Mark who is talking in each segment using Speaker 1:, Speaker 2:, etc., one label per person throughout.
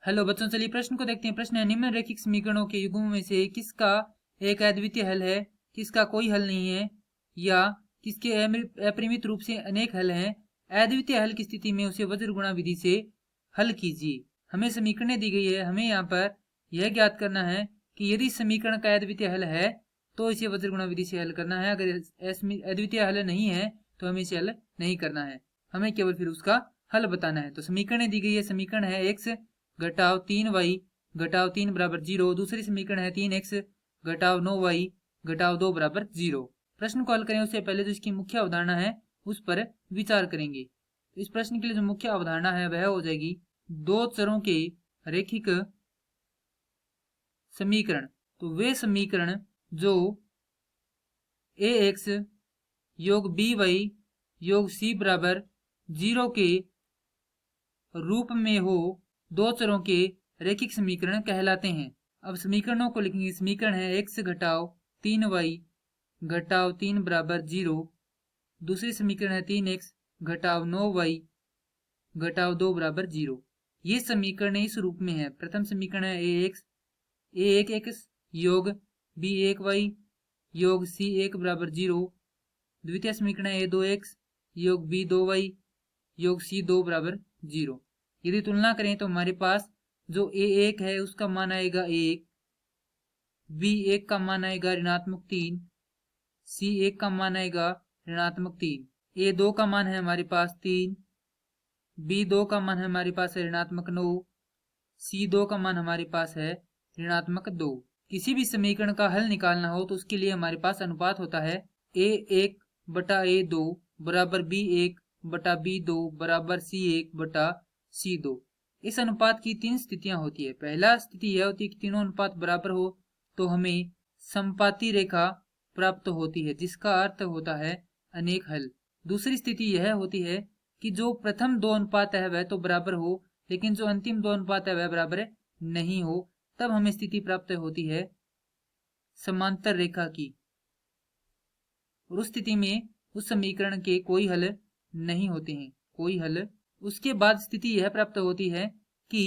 Speaker 1: Hello बच्चों, चलिए प्रश्न को देखते हैं। प्रश्न है, निम्नलिखित समीकरणों के युग्मों में से किसका एक अद्वितीय हल है, किसका कोई हल नहीं है, या किसके अपरिमित रूप से अनेक हल हैं। अद्वितीय हल की स्थिति में उसे वज्र गुणा विधि से हल कीजिए। हमें समीकरणें दी गई है, हमें यहाँ पर यह ज्ञात करना है कि यदि समीकरण का अद्वितीय हल है तो इसे वज्र गुणा विधि से हल करना है। अगर अद्वितीय हल नहीं है तो हमें इसे हल नहीं करना है, हमें केवल फिर उसका हल बताना है। तो समीकरणें दी गई है, समीकरण है x घटाव 3y घटाव 3 बराबर 0। दूसरी समीकरण है 3x घटाव 9y घटाव 2 बराबर 0। प्रश्न को हल करें उससे पहले जो इसकी मुख्य अवधारणा है उस पर विचार करेंगे। इस प्रश्न के लिए जो मुख्य अवधारणा है वह हो जाएगी दो चरों के रैखिक समीकरण। तो वे समीकरण जो ax योग by योग c बराबर 0 के रूप में हो, दो चरों के रैखिक समीकरण कहलाते हैं। अब समीकरणों को लिखेंगे। समीकरण है x घटाव 3y घटाव 3 बराबर 0। दूसरी समीकरण है 3x घटाव 9y घटाव 2 बराबर 0। ये समीकरण इस रूप में है। प्रथम समीकरण है a1x योग b1y योग c1 बराबर 0। द्वितीय समीकरण है a2x योग b2y योग c2 बराबर 0। यदि तुलना करें तो हमारे पास जो a1 है उसका मान आएगा 1, b1 का मान आएगा ऋणात्मक 3, c1 का मान आएगा ऋणात्मक 3। a2 का मान है हमारे पास 3, b2 का मान है हमारे पास है ऋणात्मक 9, c2 का मान हमारे पास है ऋणात्मक 2। किसी भी समीकरण का हल निकालना हो तो उसके लिए हमारे पास अनुपात होता है a1 बटा a2 बराबर b1 बटा b2 बराबर c1 बटा c2। इस अनुपात की तीन स्थितियां होती है। पहला स्थिति यह होती है कि तीनों अनुपात बराबर हो तो हमें समपाती रेखा प्राप्त होती है, जिसका अर्थ होता है अनेक हल। दूसरी स्थिति यह होती है कि जो प्रथम दो अनुपात है वह तो बराबर हो, लेकिन जो अंतिम दो अनुपात है वह बराबर नहीं हो, तब हमें स्थिति प्राप्त होती है समांतर रेखा की। और उस स्थिति में उस समीकरण के कोई हल नहीं होते हैं, कोई हल। उसके बाद स्थिति यह प्राप्त होती है कि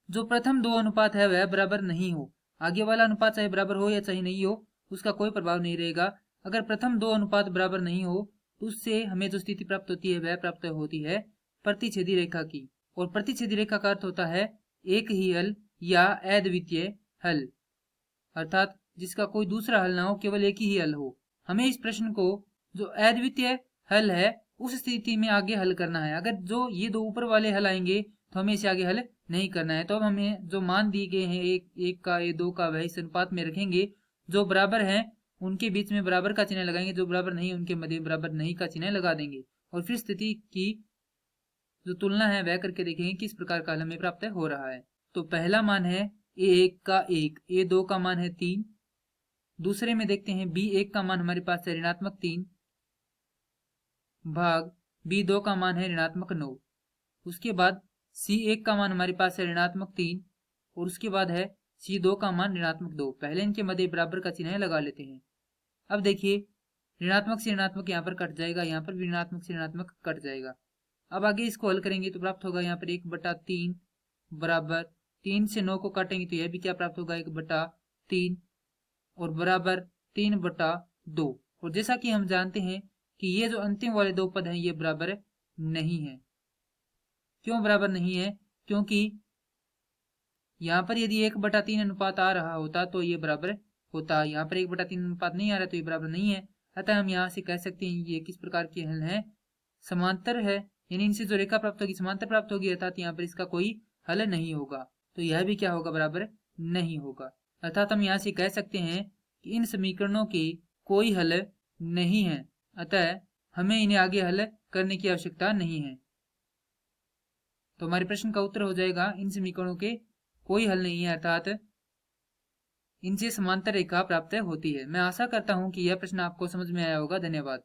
Speaker 1: जो प्रथम दो अनुपात है वह बराबर नहीं हो। आगे वाला अनुपात चाहे बराबर हो या चाहे नहीं हो, उसका कोई प्रभाव नहीं रहेगा। अगर प्रथम दो अनुपात बराबर नहीं हो तो उससे हमें जो स्थिति प्राप्त होती है वह प्राप्त होती है प्रतिच्छेदी रेखा की। और प्रतिच्छेदी रेखा का अर्थ होता है एक ही हल या अद्वितीय हल, अर्थात जिसका कोई दूसरा हल ना हो, केवल एक ही हल हो। हमें इस प्रश्न को जो अद्वितीय हल है उस स्थिति में आगे हल करना है। अगर जो ये दो ऊपर वाले हल आएंगे तो हमें इसे आगे हल नहीं करना है। तो अब हमें जो मान दिए गए हैं एक का दो का वह इस अनुपात में रखेंगे। जो बराबर हैं उनके बीच में बराबर का चिन्ह लगाएंगे, जो बराबर नहीं उनके मध्य बराबर नहीं का चिन्ह लगा देंगे। और फिर स्थिति की जो तुलना है वह करके देखेंगे किस प्रकार का हल हमें प्राप्त हो रहा है। तो पहला मान है a1 का 1, a2 का मान है 3। दूसरे में देखते हैं b1 का मान हमारे पास है ऋणात्मक 3 भाग b2 का मान है ऋणात्मक 9। उसके बाद c1 का मान हमारे पास है ऋणात्मक 3 और उसके बाद है c2 का मान ऋणात्मक 2। पहले इनके मध्य बराबर का चिन्ह लगा लेते हैं। अब देखिए ऋणात्मक से ऋणात्मक यहाँ पर कट जाएगा, यहाँ पर भी ऋणात्मक से ऋणात्मक कट जाएगा। अब आगे इसको हल करेंगे तो प्राप्त होगा यहाँ पर 1/3 बराबर 3 से 9 को काटेंगे तो यह भी क्या प्राप्त होगा 1/3 और बराबर 3/2। और जैसा कि हम जानते हैं कि ये जो अंतिम वाले दो पद हैं ये बराबर नहीं है। क्यों बराबर नहीं है? क्योंकि यहाँ पर यदि 1/3 अनुपात आ रहा होता तो ये बराबर होता। यहाँ पर 1/3 अनुपात नहीं आ रहा तो ये बराबर नहीं है। अतः हम यहाँ से कह सकते हैं ये किस प्रकार के हल है, समांतर है, यानी इनसे जो रेखा प्राप्त होगी समांतर प्राप्त होगी, अर्थात यहाँ पर इसका कोई हल नहीं होगा। तो यह भी क्या होगा, बराबर नहीं होगा। अर्थात हम यहाँ से कह सकते हैं कि इन समीकरणों के कोई हल नहीं है, अतः हमें इन्हें आगे हल करने की आवश्यकता नहीं है। तो हमारे प्रश्न का उत्तर हो जाएगा इन समीकरणों के कोई हल नहीं है, अर्थात इनसे समांतर रेखा प्राप्त होती है। मैं आशा करता हूं कि यह प्रश्न आपको समझ में आया होगा। धन्यवाद।